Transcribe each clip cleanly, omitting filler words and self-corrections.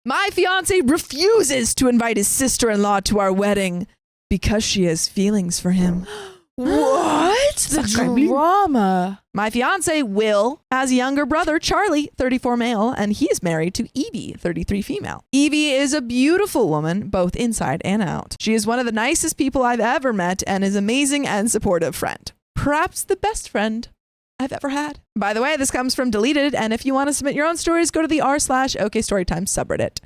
My fiance refuses to invite his sister-in-law to our wedding because she has feelings for him. What? The drama. My fiance, Will, has a younger brother, Charlie, 34 male, and he's married to Evie, 33 female. Evie is a beautiful woman, both inside and out. She is one of the nicest people I've ever met and is an amazing and supportive friend. Perhaps the best friend I've ever had. By the way, this comes from Deleted, and if you want to submit your own stories, go to the r/OKStorytime subreddit.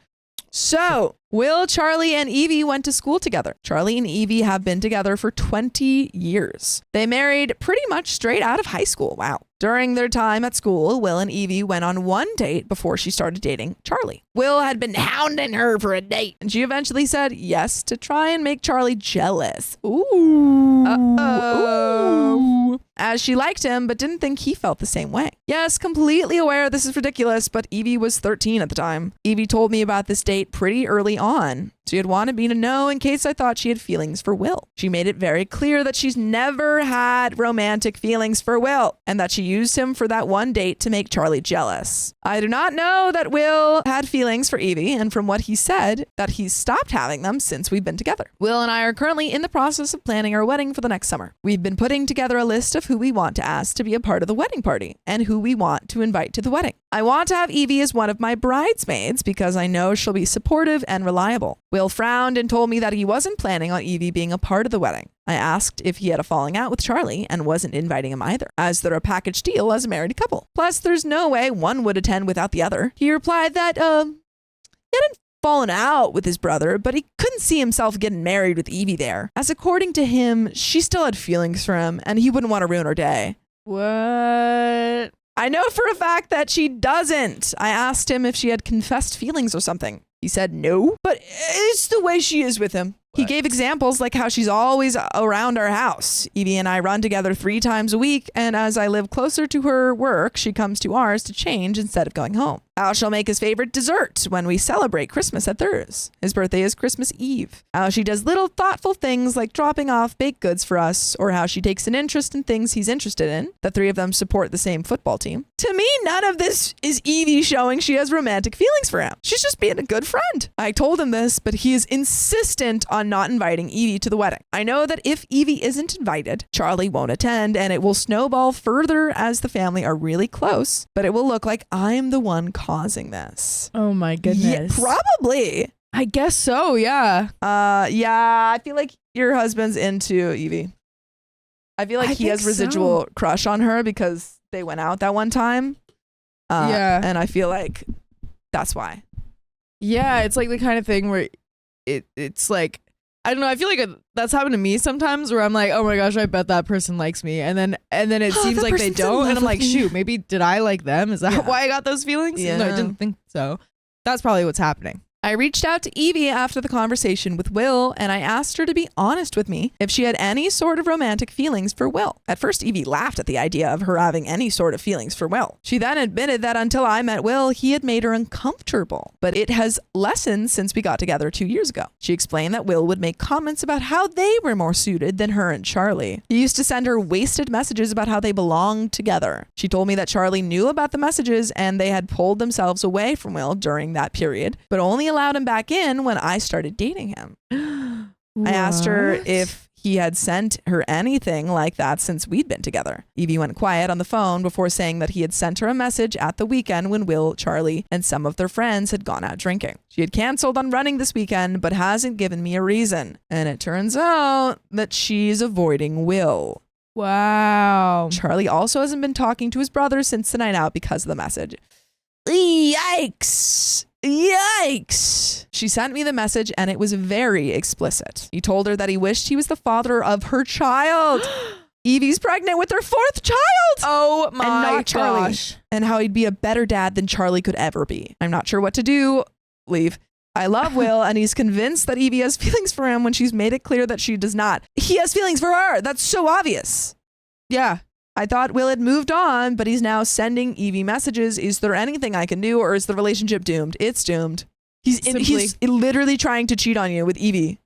So, Will, Charlie, and Evie went to school together. Charlie and Evie have been together for 20 years. They married pretty much straight out of high school. Wow. During their time at school, Will and Evie went on one date before she started dating Charlie. Will had been hounding her for a date, and she eventually said yes to try and make Charlie jealous. Ooh. Uh-oh. As she liked him, but didn't think he felt the same way. Yes, completely aware this is ridiculous, but Evie was 13 at the time. Evie told me about this date pretty early on. She had wanted me to know in case I thought she had feelings for Will. She made it very clear that she's never had romantic feelings for Will and that she used him for that one date to make Charlie jealous. I do not know that Will had feelings for Evie, and from what he said, that he's stopped having them since we've been together. Will and I are currently in the process of planning our wedding for the next summer. We've been putting together a list of who we want to ask to be a part of the wedding party and who we want to invite to the wedding. I want to have Evie as one of my bridesmaids because I know she'll be supportive and reliable. Will frowned and told me that he wasn't planning on Evie being a part of the wedding. I asked if he had a falling out with Charlie and wasn't inviting him either, as they're a package deal as a married couple. Plus, there's no way one would attend without the other. He replied that, he hadn't fallen out with his brother, but he couldn't see himself getting married with Evie there, as according to him, she still had feelings for him and he wouldn't want to ruin her day. What? I know for a fact that she doesn't. I asked him if she had confessed feelings or something. He said no, but it's the way she is with him. He gave examples like how she's always around our house. Evie and I run together 3 times a week, and as I live closer to her work, she comes to ours to change instead of going home. How she'll make his favorite dessert when we celebrate Christmas at theirs. His birthday is Christmas Eve. How she does little thoughtful things like dropping off baked goods for us, or how she takes an interest in things he's interested in. The 3 of them support the same football team. To me, none of this is Evie showing she has romantic feelings for him. She's just being a good friend. I told him this, but he is insistent on not inviting Evie to the wedding. I know that if Evie isn't invited, Charlie won't attend, and it will snowball further as the family are really close, but it will look like I'm the one causing this. Oh my goodness. Yeah, probably. I guess so, yeah. Yeah, I feel like your husband's into Evie. I feel like he has residual crush on her because they went out that one time. Yeah. And I feel like that's why. Yeah, it's like the kind of thing where it's like, I don't know, I feel like that's happened to me sometimes where I'm like, oh my gosh, I bet that person likes me. And then it seems like they don't. And I'm like, shoot, maybe did I like them? Is that why I got those feelings? Yeah. No, I didn't think so. That's probably what's happening. I reached out to Evie after the conversation with Will, and I asked her to be honest with me if she had any sort of romantic feelings for Will. At first, Evie laughed at the idea of her having any sort of feelings for Will. She then admitted that until I met Will, he had made her uncomfortable, but it has lessened since we got together 2 years ago. She explained that Will would make comments about how they were more suited than her and Charlie. He used to send her wasted messages about how they belonged together. She told me that Charlie knew about the messages and they had pulled themselves away from Will during that period, but only allowed him back in when I started dating him. I asked her if he had sent her anything like that since we'd been together. Evie went quiet on the phone before saying that he had sent her a message at the weekend when Will, Charlie, and some of their friends had gone out drinking. She had canceled on running this weekend, but hasn't given me a reason. And it turns out that she's avoiding Will. Wow. Charlie also hasn't been talking to his brother since the night out because of the message. Yikes. Yikes. She sent me the message and it was very explicit. He told her that he wished he was the father of her child. Evie's pregnant with her 4th child. Oh my and not Charlie. gosh. And how he'd be a better dad than Charlie could ever be. I'm not sure what to do. Leave. I love Will and he's convinced that Evie has feelings for him when she's made it clear that she does not. He has feelings for her. That's so obvious. Yeah. I thought Will had moved on, but he's now sending Evie messages. Is there anything I can do, or is the relationship doomed? It's doomed. He's literally trying to cheat on you with Evie.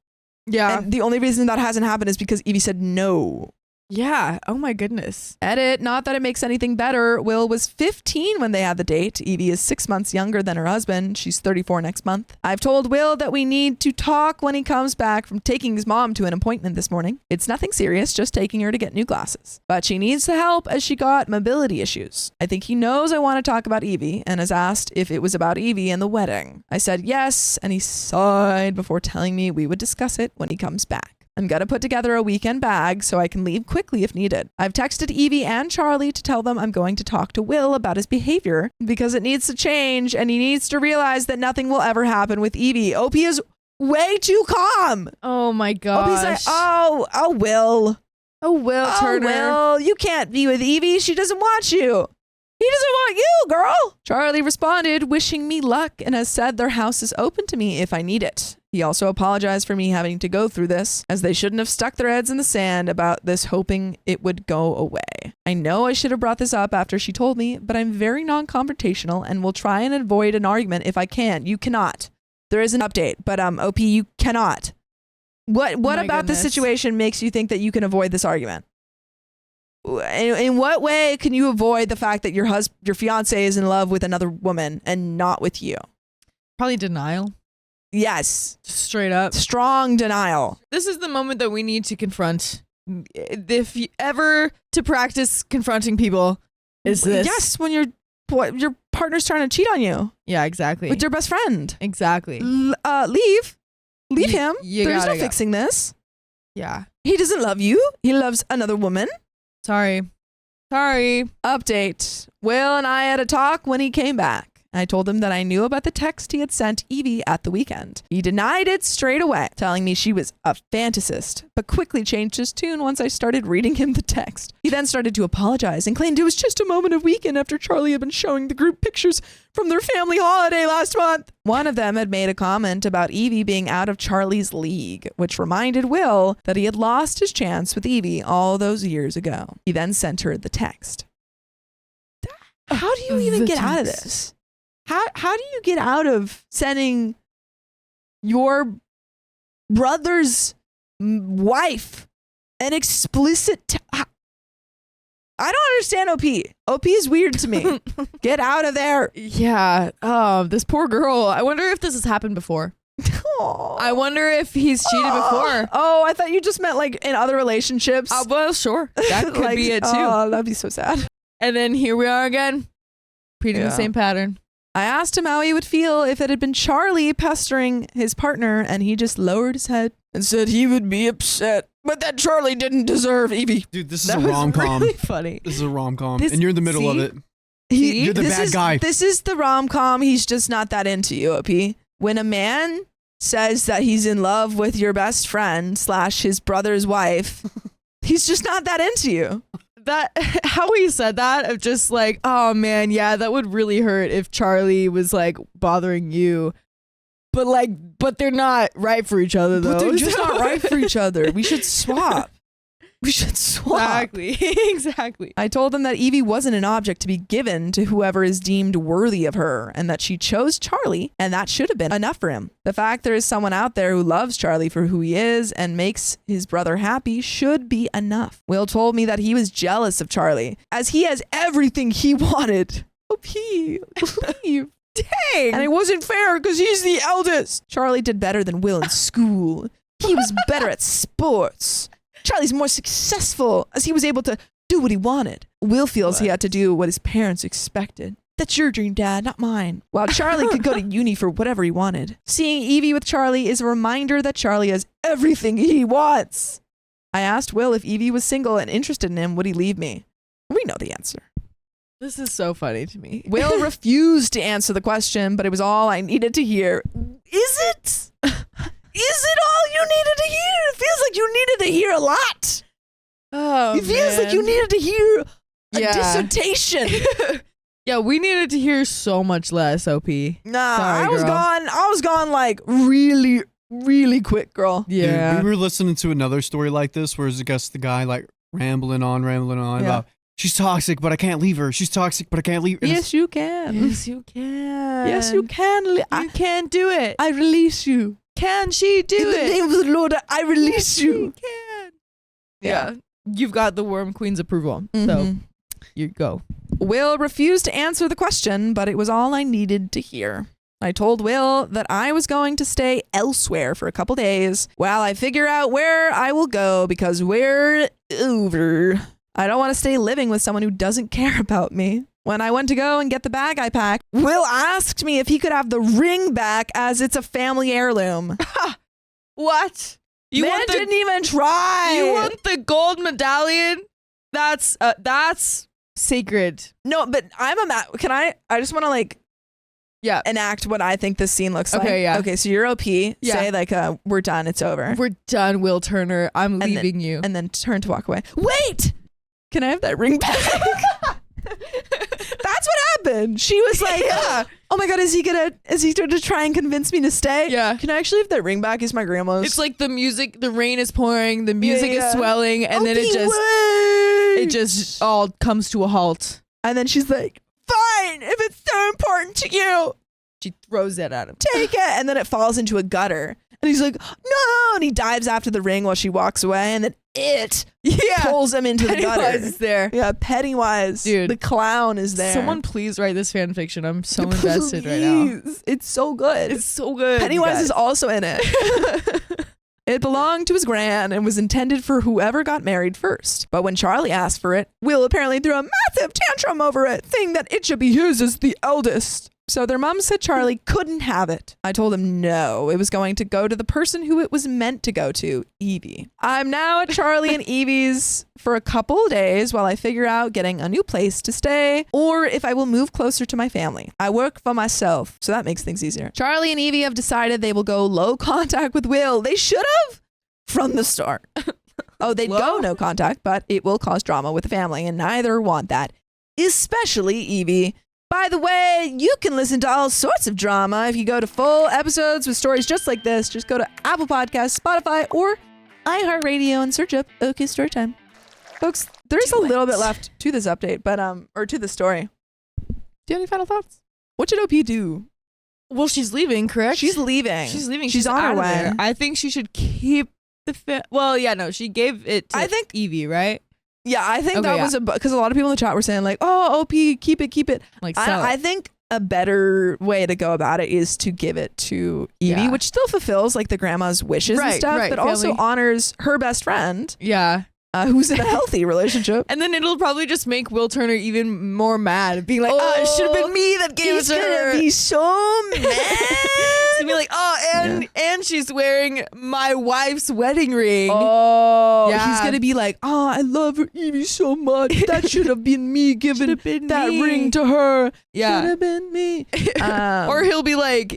Yeah. And the only reason that hasn't happened is because Evie said no. Yeah. Oh my goodness. Edit, not that it makes anything better. Will was 15 when they had the date. Evie is 6 months younger than her husband. She's 34 next month. I've told Will that we need to talk when he comes back from taking his mom to an appointment this morning. It's nothing serious, just taking her to get new glasses. But she needs the help as she got mobility issues. I think he knows I want to talk about Evie and has asked if it was about Evie and the wedding. I said yes, and he sighed before telling me we would discuss it when he comes back. I'm going to put together a weekend bag so I can leave quickly if needed. I've texted Evie and Charlie to tell them I'm going to talk to Will about his behavior because it needs to change and he needs to realize that nothing will ever happen with Evie. OP is way too calm. Oh my gosh. OP's like, Will. Oh, Will Turner. Will, you can't be with Evie. She doesn't want you. He doesn't want you, girl. Charlie responded, wishing me luck, and has said their house is open to me if I need it. He also apologized for me having to go through this, as they shouldn't have stuck their heads in the sand about this, hoping it would go away. I know I should have brought this up after she told me, but I'm very non-confrontational and will try and avoid an argument if I can. You cannot. There is an update, but OP, you cannot. What about this situation makes you think that you can avoid this argument? In what way can you avoid the fact that your fiance is in love with another woman and not with you? Probably denial. Yes. Straight up. Strong denial. This is the moment that we need to confront. If you ever to practice confronting people, is this. Yes, when your partner's trying to cheat on you. Yeah, exactly. With your best friend. Exactly. Leave him. There's no fixing this. Yeah. He doesn't love you. He loves another woman. Sorry. Update. Will and I had a talk when he came back. I told him that I knew about the text he had sent Evie at the weekend. He denied it straight away, telling me she was a fantasist, but quickly changed his tune once I started reading him the text. He then started to apologize and claimed it was just a moment of weekend after Charlie had been showing the group pictures from their family holiday last month. One of them had made a comment about Evie being out of Charlie's league, which reminded Will that he had lost his chance with Evie all those years ago. He then sent her the text. How do you even get out of this? How do you get out of sending your brother's wife an explicit I don't understand OP. OP is weird to me. Get out of there. Yeah. Oh, this poor girl. I wonder if this has happened before. I wonder if he's cheated before. Oh, I thought you just meant like in other relationships. Well, sure. That could be it too. Oh, that'd be so sad. And then here we are again. Repeating the same pattern. I asked him how he would feel if it had been Charlie pestering his partner, and he just lowered his head and said he would be upset, but that Charlie didn't deserve Evie. Dude, this is a rom-com. Really funny. This is a rom-com, and you're in the middle of it. You're the bad guy. This is the rom-com. He's just not that into you, OP. When a man says that he's in love with your best friend / his brother's wife, he's just not that into you. That how he said that of just like, oh man, yeah, that would really hurt if Charlie was like bothering you, but they're not right for each other though. But they're just not right for each other. We should swap. Exactly. I told him that Evie wasn't an object to be given to whoever is deemed worthy of her, and that she chose Charlie, and that should have been enough for him. The fact there is someone out there who loves Charlie for who he is and makes his brother happy should be enough. Will told me that he was jealous of Charlie, as he has everything he wanted. Leave. Dang. And it wasn't fair because he's the eldest. Charlie did better than Will in school. He was better at sports. Charlie's more successful as he was able to do what he wanted. Will feels he had to do what his parents expected. That's your dream, Dad, not mine. While Charlie could go to uni for whatever he wanted. Seeing Evie with Charlie is a reminder that Charlie has everything he wants. I asked Will if Evie was single and interested in him, would he leave me? We know the answer. This is so funny to me. Will refused to answer the question, but it was all I needed to hear. Is it? Is it all you needed to hear? It feels like you needed to hear a lot. Oh, it feels like you needed to hear a dissertation. Yeah, we needed to hear so much less, OP. Nah, sorry, I was gone like really, really quick, girl. Yeah. Dude, we were listening to another story like this where I guess the guy like rambling on about she's toxic, but I can't leave her. She's toxic, but I can't leave her. Yes, you can. Yes, you can. Yes, you can. You can do it. I release you. Can she do In the name of the Lord, I release you. She can. Yeah. you've got the Worm Queen's approval. So you go. Will refused to answer the question, but it was all I needed to hear. I told Will that I was going to stay elsewhere for a couple days while I figure out where I will go because we're over. I don't want to stay living with someone who doesn't care about me. When I went to go and get the bag I packed, Will asked me if he could have the ring back as it's a family heirloom. What? Man didn't even try. You want the gold medallion? That's sacred. No, but I just want to enact what I think this scene looks like. Okay, yeah. Okay, so you're OP. Yeah. Say we're done. It's over. We're done, Will Turner. I'm leaving you. And then turn to walk away. Wait! Can I have that ring back? That's what happened. She was like, oh my God, is he gonna try and convince me to stay? Yeah. Can I actually have that ring back? It's my grandma's. It's like the music, the rain is pouring, the music is swelling, and then it just all comes to a halt. And then she's like, fine, if it's so important to you. She throws it at him. Take it. And then it falls into a gutter. And he's like, no. And he dives after the ring while she walks away. And then it pulls him into the gutter. Pennywise is there. Yeah, Pennywise. Dude. The clown is there. Someone please write this fan fiction. I'm so invested right now. It's so good. It's so good. Pennywise is also in it. It belonged to his gran and was intended for whoever got married first. But when Charlie asked for it, Will apparently threw a massive tantrum over it, saying that it should be his as the eldest. So their mom said Charlie couldn't have it. I told him no, it was going to go to the person who it was meant to go to, Evie. I'm now at Charlie and Evie's for a couple days while I figure out getting a new place to stay or if I will move closer to my family. I work for myself, so that makes things easier. Charlie and Evie have decided they will go low contact with Will. They should have from the start. Oh, they'd go no contact, but it will cause drama with the family and neither want that, especially Evie. By the way, you can listen to all sorts of drama if you go to full episodes with stories just like this. Just go to Apple Podcasts, Spotify, or iHeartRadio and search up OK Storytime. Folks, there's a little bit left to this update, but or to the story. Do you have any final thoughts? What should OP do? Well, she's leaving, correct? She's leaving. She's on her way. There. I think she should keep the well, yeah, no, she gave it to Evie, right? Yeah, I think that was because a lot of people in the chat were saying like, oh, OP, keep it. Like, I think a better way to go about it is to give it to Evie, which still fulfills like the grandma's wishes and stuff, but also honors her best friend. Yeah. Who's in a healthy relationship. And then it'll probably just make Will Turner even more mad, being like, it should have been me that gave it to her. He's gonna be so mad. He's gonna be like, and she's wearing my wife's wedding ring. Oh, he's gonna be like, I love her, Evie so much. That should have been me giving that ring to her. Yeah, should have been me. Or he'll be like,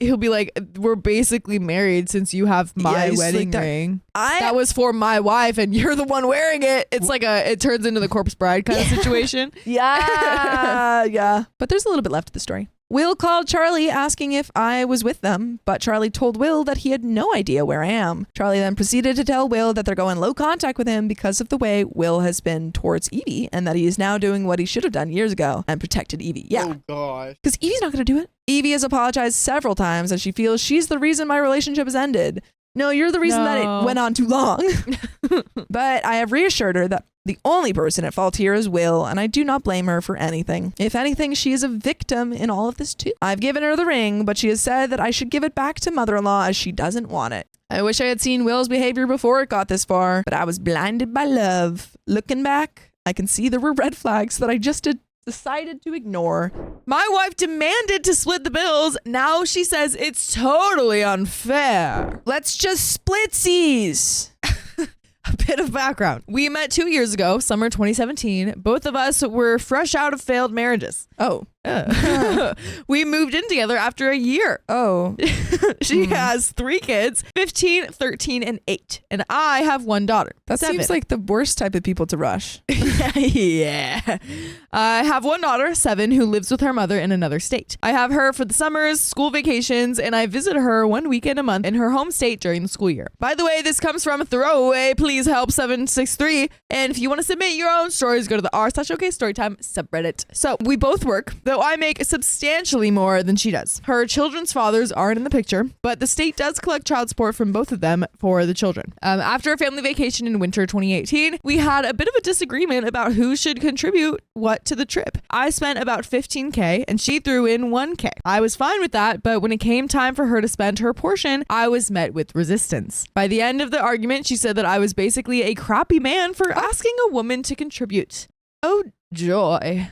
we're basically married since you have my wedding ring. That was for my wife, and you're the one wearing it. It's like it turns into the corpse bride kind of situation. Yeah. But there's a little bit left of the story. Will called Charlie asking if I was with them, but Charlie told Will that he had no idea where I am. Charlie then proceeded to tell Will that they're going low contact with him because of the way Will has been towards Evie and that he is now doing what he should have done years ago and protected Evie. Yeah. Oh, gosh. Because Evie's not going to do it. Evie has apologized several times and she feels she's the reason my relationship has ended. No, you're the reason that it went on too long. But I have reassured her that the only person at fault here is Will, and I do not blame her for anything. If anything, she is a victim in all of this too. I've given her the ring, but she has said that I should give it back to mother-in-law as she doesn't want it. I wish I had seen Will's behavior before it got this far, but I was blinded by love. Looking back, I can see there were red flags that I just decided to ignore. My wife demanded to split the bills. Now she says it's totally unfair. Let's just splitsies. A bit of background. We met 2 years ago, summer 2017. Both of us were fresh out of failed marriages. Oh. We moved in together after a year. Oh. She has 3 kids, 15, 13, and 8. And I have 1 daughter. That 7. seems like the worst type of people to rush. Yeah. I have one daughter, 7, who lives with her mother in another state. I have her for the summers, school vacations, and I visit her one weekend a month in her home state during the school year. By the way, this comes from Throwaway Please Help 763. And if you want to submit your own stories, go to the r/OK Storytime subreddit. So we both work, though I make substantially more than she does. Her children's fathers aren't in the picture, but the state does collect child support from both of them for the children. After a family vacation in winter 2018, we had a bit of a disagreement about who should contribute what to the trip. I spent about $15K and she threw in $1K. I was fine with that, but when it came time for her to spend her portion, I was met with resistance. By the end of the argument, she said that I was basically a crappy man for asking a woman to contribute. Oh, joy.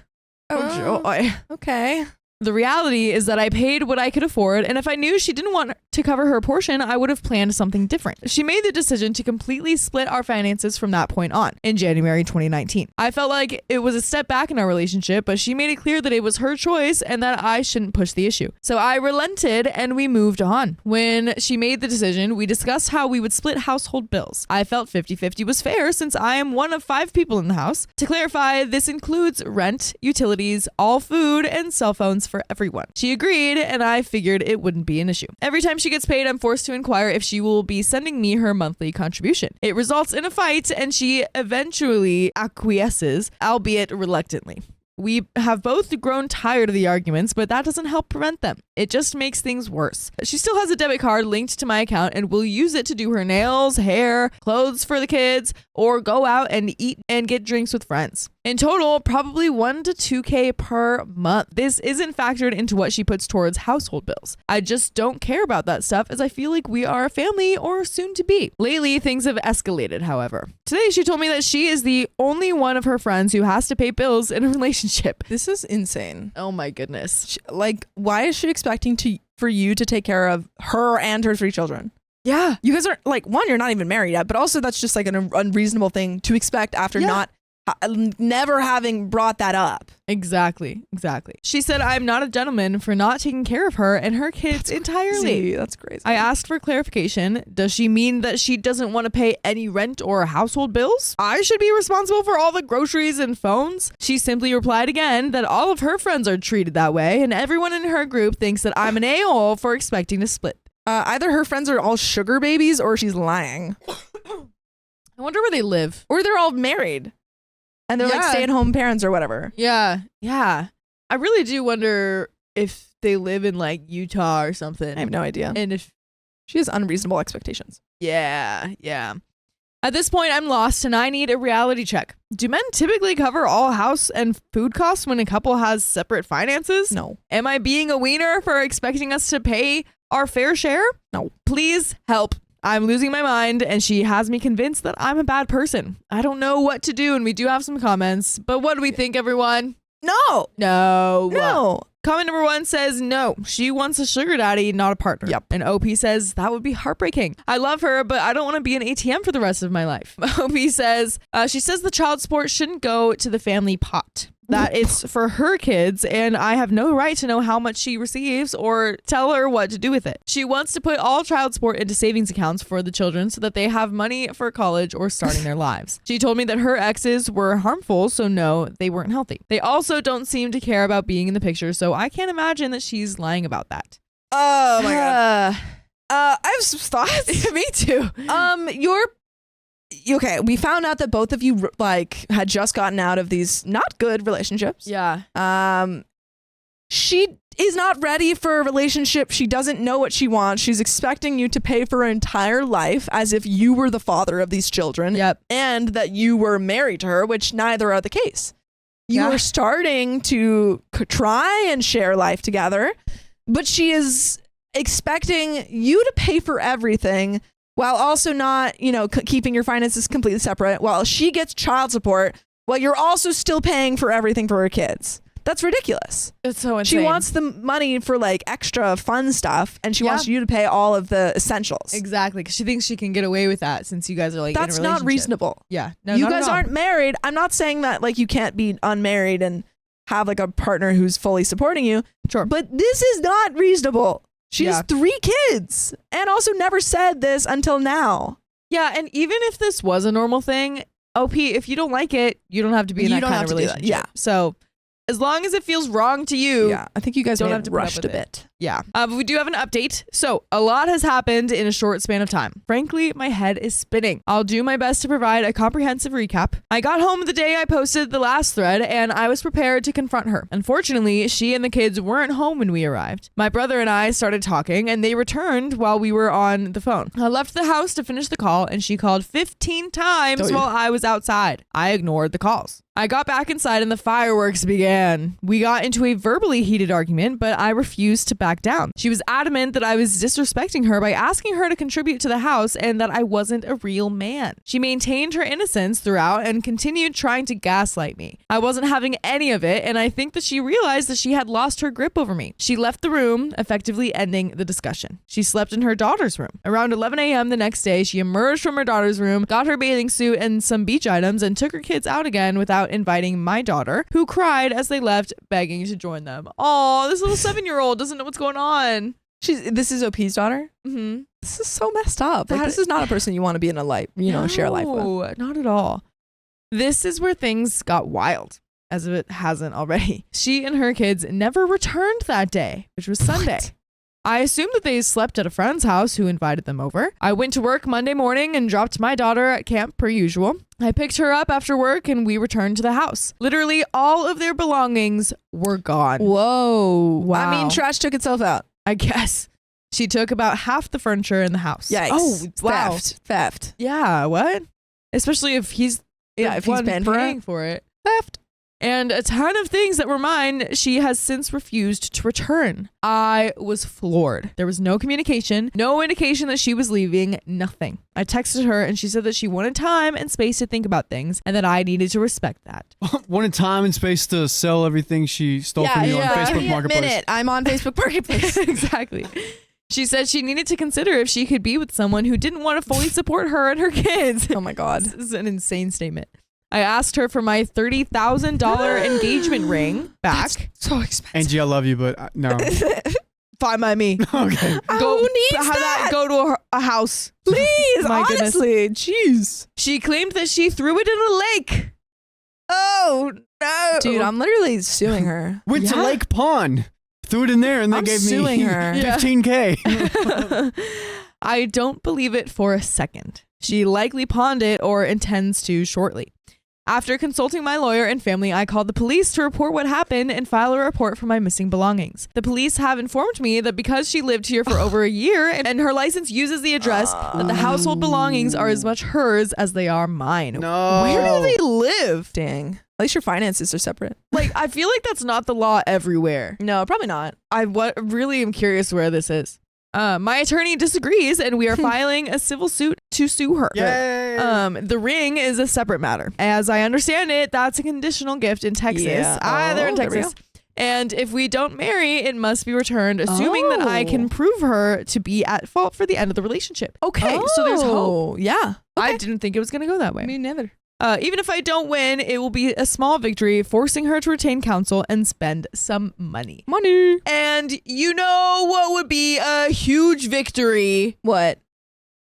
Oh, joy. Okay. The reality is that I paid what I could afford, and if I knew she didn't want to cover her portion, I would have planned something different. She made the decision to completely split our finances from that point on, in January 2019. I felt like it was a step back in our relationship, but she made it clear that it was her choice and that I shouldn't push the issue. So I relented and we moved on. When she made the decision, we discussed how we would split household bills. I felt 50-50 was fair since I am one of 5 people in the house. To clarify, this includes rent, utilities, all food, and cell phones for everyone. She agreed, and I figured it wouldn't be an issue. Every time she gets paid, I'm forced to inquire if she will be sending me her monthly contribution. It results in a fight, and she eventually acquiesces, albeit reluctantly. We have both grown tired of the arguments, but that doesn't help prevent them. It just makes things worse. She still has a debit card linked to my account and will use it to do her nails, hair, clothes for the kids, or go out and eat and get drinks with friends. In total, probably $1 to $2K per month. This isn't factored into what she puts towards household bills. I just don't care about that stuff as I feel like we are a family or soon to be. Lately, things have escalated, however. Today, she told me that she is the only one of her friends who has to pay bills in a relationship. This is insane. Oh my goodness. Like, why is she expecting for you to take care of her and her 3 children? Yeah. You guys aren't, like, one, you're not even married yet, but also that's just like an unreasonable thing to expect after never having brought that up. Exactly. She said I'm not a gentleman for not taking care of her and her kids entirely. That's crazy. I asked for clarification. Does she mean that she doesn't want to pay any rent or household bills? I should be responsible for all the groceries and phones? She simply replied again that all of her friends are treated that way and everyone in her group thinks that I'm an a-hole for expecting to split. Either her friends are all sugar babies or she's lying. I wonder where they live. Or they're all married. And they're like stay-at-home parents or whatever. Yeah. I really do wonder if they live in like Utah or something. I have no idea. And if she has unreasonable expectations. Yeah. At this point, I'm lost and I need a reality check. Do men typically cover all house and food costs when a couple has separate finances? No. Am I being a wiener for expecting us to pay our fair share? No. Please help. I'm losing my mind and she has me convinced that I'm a bad person. I don't know what to do and we do have some comments, but what do we think, everyone? No. Comment number 1 says no. She wants a sugar daddy, not a partner. Yep. And OP says that would be heartbreaking. I love her, but I don't want to be an ATM for the rest of my life. OP says, she says the child support shouldn't go to the family pot. That it's for her kids and I have no right to know how much she receives or tell her what to do with it. She wants to put all child support into savings accounts for the children so that they have money for college or starting their lives. She told me that her exes were harmful, so no, they weren't healthy. They also don't seem to care about being in the picture, so I can't imagine that she's lying about that. Oh my God. I have some thoughts. Me too. Okay, we found out that both of you like had just gotten out of these not good relationships. Yeah. She is not ready for a relationship. She doesn't know what she wants. She's expecting you to pay for her entire life as if you were the father of these children. Yep. And that you were married to her, which neither are the case. You are starting to try and share life together, but she is expecting you to pay for everything while also not, keeping your finances completely separate, while she gets child support, while you're also still paying for everything for her kids. That's ridiculous. It's so insane. She wants the money for like extra fun stuff, and she wants you to pay all of the essentials. Exactly, because she thinks she can get away with that since you guys are like that's in a relationship. Not reasonable. Yeah, no, you guys aren't married. I'm not saying that like you can't be unmarried and have like a partner who's fully supporting you. Sure, but this is not reasonable. She has 3 kids and also never said this until now. Yeah, and even if this was a normal thing, OP, if you don't like it, you don't have to be in You that don't kind have of to do that. relationship. Yeah. So as long as it feels wrong to you, Yeah, I think you guys don't may have to put up rushed with a it. bit. yeah. But we do have an update. So a lot has happened in a short span of time. Frankly, my head is spinning. I'll do my best to provide a comprehensive recap. I got home the day I posted the last thread, and I was prepared to confront her. Unfortunately, she and the kids weren't home when we arrived. My brother and I started talking, and they returned while we were on the phone. I left the house to finish the call, and she called 15 times while I was outside. I ignored the calls. I got back inside and the fireworks began. We got into a verbally heated argument, but I refused to back down. She was adamant that I was disrespecting her by asking her to contribute to the house and that I wasn't a real man. She maintained her innocence throughout and continued trying to gaslight me. I wasn't having any of it, and I think that she realized that she had lost her grip over me. She left the room, effectively ending the discussion. She slept in her daughter's room. Around 11 a.m. the next day, she emerged from her daughter's room, got her bathing suit and some beach items, and took her kids out again without inviting my daughter, who cried as they left, begging to join them. Oh, this little 7-year-old doesn't know what's going on. This is OP's daughter. Mm-hmm. This is so messed up. Like, this is not a person you want to be in a life, share a life with. No, not at all. This is where things got wild, as if it hasn't already. She and her kids never returned that day, which was Sunday. What? I assumed that they slept at a friend's house who invited them over. I went to work Monday morning and dropped my daughter at camp per usual. I picked her up after work and we returned to the house. Literally all of their belongings were gone. Whoa. Wow. I mean, trash took itself out. I guess. She took about half the furniture in the house. Yikes. Oh, wow. Theft. Yeah, what? Especially if he's If he's been paying for it. Theft. And a ton of things that were mine, she has since refused to return. I was floored. There was no communication, no indication that she was leaving, nothing. I texted her and she said that she wanted time and space to think about things and that I needed to respect that. Wanted time and space to sell everything she stole from you on Facebook Marketplace. Minute. I'm on Facebook Marketplace. Exactly. She said she needed to consider if she could be with someone who didn't want to fully support her and her kids. Oh my God. This is an insane statement. I asked her for my $30,000 engagement ring back. That's so expensive. Angie, I love you, but no. Fine by me. Okay. Go, who needs have that? Go to a house. Please, My goodness. honestly. Jeez. She claimed that she threw it in a lake. Oh, no. Dude, I'm literally suing her. Went to Yeah. Lake Pond. Threw it in there and they I'm gave me suing her. Yeah. $15K. I don't believe it for a second. She likely pawned it or intends to shortly. After consulting my lawyer and family, I called the police to report what happened and file a report for my missing belongings. The police have informed me that because she lived here for over a year and her license uses the address, that the household belongings are as much hers as they are mine. No. Where do they live? Dang. At least your finances are separate. Like, I feel like that's not the law everywhere. No, probably not. I really am curious where this is. My attorney disagrees, and we are filing a civil suit to sue her. Yay. The ring is a separate matter. As I understand it, that's a conditional gift in Texas. Yeah. They're in Oh, there we Texas. And if we don't marry, it must be returned, assuming that I can Oh. prove her to be at fault for the end of the relationship. Okay, so there's hope. Oh, yeah. I didn't think it was going to go that way. Me neither. Even if I don't win, it will be a small victory, forcing her to retain counsel and spend some money. Money. And you know what would be a huge victory What?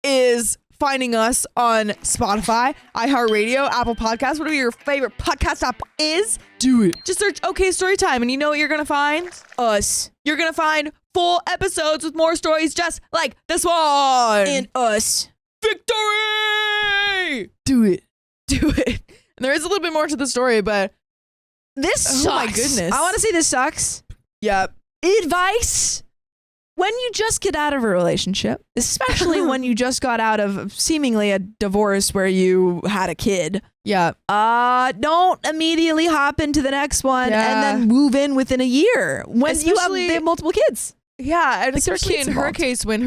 is finding us on Spotify, iHeartRadio, Apple Podcasts, whatever your favorite podcast app is. Do it. Just search OK Storytime, and you know what you're going to find? Us. You're going to find full episodes with more stories just like this one. And us. Victory! Do it. Do it. And there is a little bit more to the story, but This sucks. Oh my goodness. I want to say this sucks. yep. Advice. When you just get out of a relationship, especially when you just got out of seemingly a divorce where you had a kid, Yeah. don't immediately hop into the next one Yeah. and then move in within a year when Especially- they have multiple kids. Yeah, and Like, there's especially kids in her involved. case when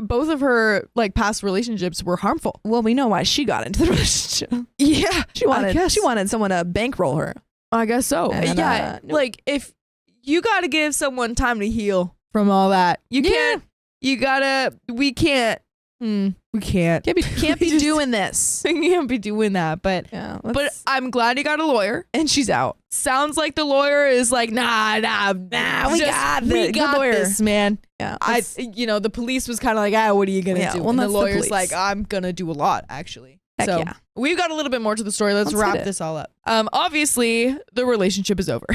both of her like past relationships were harmful. Well, we know why she got into the relationship. Yeah, She wanted guess. someone to bankroll her. I guess so. And, yeah, nope. like if you got to give someone time to heal from all that, you Yeah. can't. You gotta. We can't. We can't. Can't be Just- doing this. We can't be doing that. But Yeah, I'm glad you got a lawyer. and she's out. Sounds like the lawyer is like, nah, we got we the got lawyer. this, man. Yeah, The police was kind of like, what are you gonna Yeah, do? well, And the that's the lawyer's police. like, I'm gonna do a lot, actually. Heck So yeah. we've got a little bit more to the story. Let's Let's hit wrap it. this all up. Obviously, the relationship is over.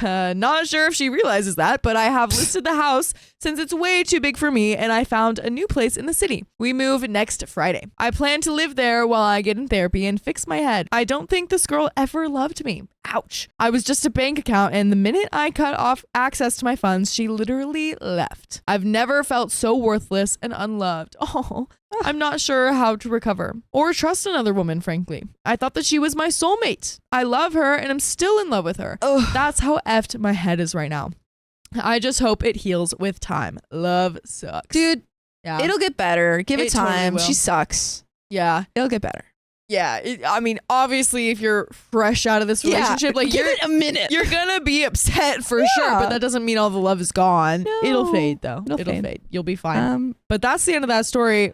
Not sure if she realizes that, but I have listed the house since it's way too big for me and I found a new place in the city. We move next Friday. I plan to live there while I get in therapy and fix my head. I don't think this girl ever loved me. Ouch. I was just a bank account, and the minute I cut off access to my funds, she literally left. I've never felt so worthless and unloved. Oh, I'm not sure how to recover or trust another woman, frankly. I thought that she was my soulmate. I love her and I'm still in love with her. Ugh. That's how effed my head is right now. I just hope it heals with time. Love sucks. Dude, Yeah. it'll get better. Give it It totally time. will. She sucks. Yeah. It'll get better. Yeah. I mean, obviously, if you're fresh out of this relationship, like give it a minute. you're gonna be upset for sure, Yeah. but that doesn't mean all the love is gone. No. It'll fade though. It'll It'll fade. fade. You'll be fine. But that's the end of that story.